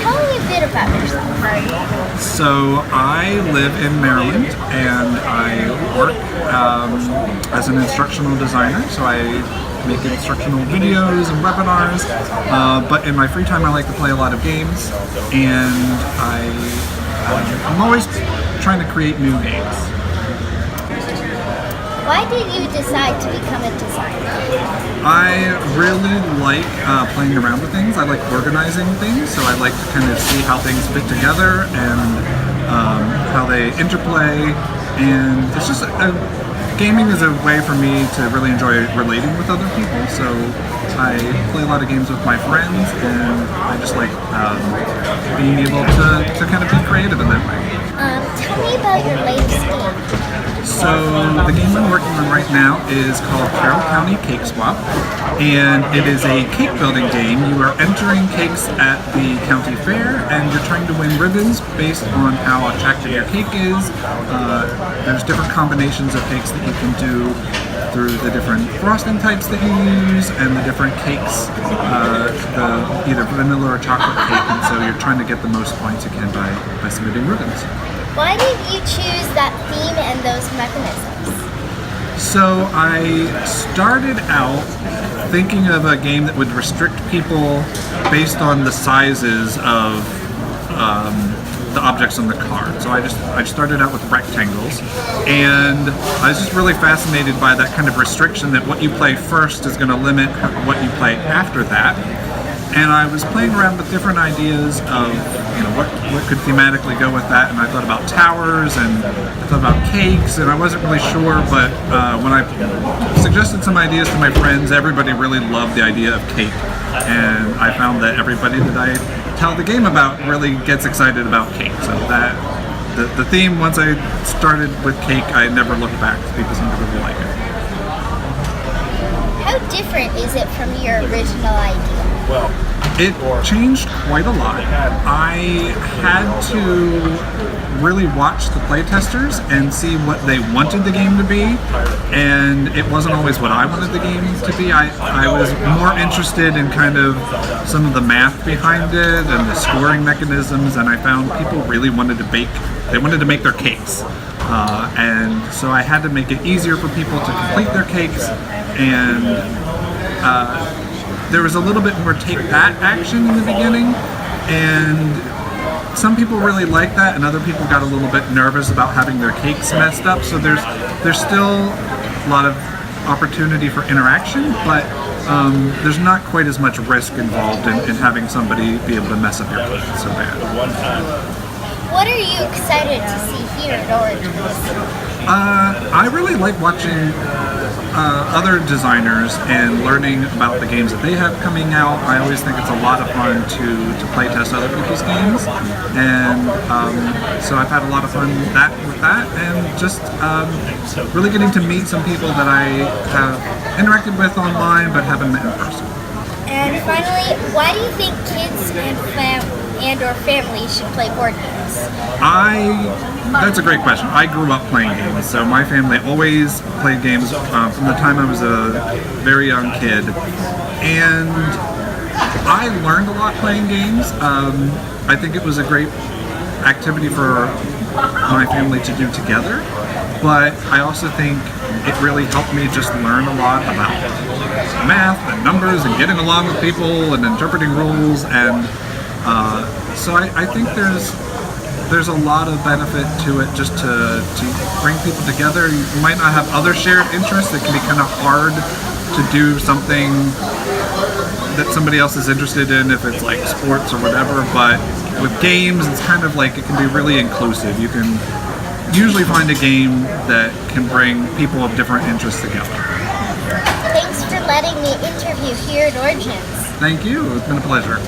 Tell me a bit about yourself. So I live in Maryland and I work as an instructional designer. So I make instructional videos and webinars, but in my free time I like to play a lot of games, and I'm always trying to create new games. Why did you decide to become a designer? I really like playing around with things. I like organizing things, so I like to kind of see how things fit together and how they interplay, and it's just gaming is a way for me to really enjoy relating with other people, so I play a lot of games with my friends, and I just like being able to kind of be creative in that way. Tell me about your latest game. So the game I'm working on right now is called Carroll County Cake Swap, and it is a cake building game. You are entering cakes at the county fair, and you're trying to win ribbons based on how attractive your cake is. There's different combinations of cakes that you can do through the different frosting types that you use and the different cakes, either vanilla or chocolate cake, and so you're trying to get the most points you can by submitting ribbons. Why did you choose that theme and those mechanisms? So I started out thinking of a game that would restrict people based on the sizes of the objects on the card. So I started out with rectangles, and I was just really fascinated by that kind of restriction that what you play first is going to limit what you play after that. And I was playing around with different ideas of, what could thematically go with that, and I thought about towers and I thought about cakes, and I wasn't really sure, but when I suggested some ideas to my friends, everybody really loved the idea of cake, and I found that everybody that I tell the game about really gets excited about cake. So that the theme, once I started with cake, I never looked back. People seem to really like it. How different is it from your original idea? It changed quite a lot. I had to really watch the playtesters and see what they wanted the game to be, and it wasn't always what I wanted the game to be. I was more interested in kind of some of the math behind it and the scoring mechanisms, and I found people really wanted to bake. They wanted to make their cakes, and so I had to make it easier for people to complete their cakes, and there was a little bit more take that action in the beginning, and some people really liked that, and other people got a little bit nervous about having their cakes messed up. So there's still a lot of opportunity for interaction, but there's not quite as much risk involved in having somebody be able to mess up your cake so bad. What are you excited to see here at Origins? I really like watching other designers and learning about the games that they have coming out. I always think it's a lot of fun to play test other people's games, and so I've had a lot of fun with that, and just really getting to meet some people that I have interacted with online but haven't met in person. And finally, why do you think kids and or families should play board games? That's a great question. I grew up playing games, so my family always played games from the time I was a very young kid, and I learned a lot playing games. I think it was a great activity for my family to do together, but I also think it really helped me just learn a lot about math and numbers and getting along with people and interpreting rules, and so I think there's a lot of benefit to it, just to bring people together. You might not have other shared interests. It can be kind of hard to do something that somebody else is interested in, if it's like sports or whatever, but with games it's kind of like it can be really inclusive. You can usually find a game that can bring people of different interests together. Thanks for letting me interview here at Origins. Thank you. It's been a pleasure.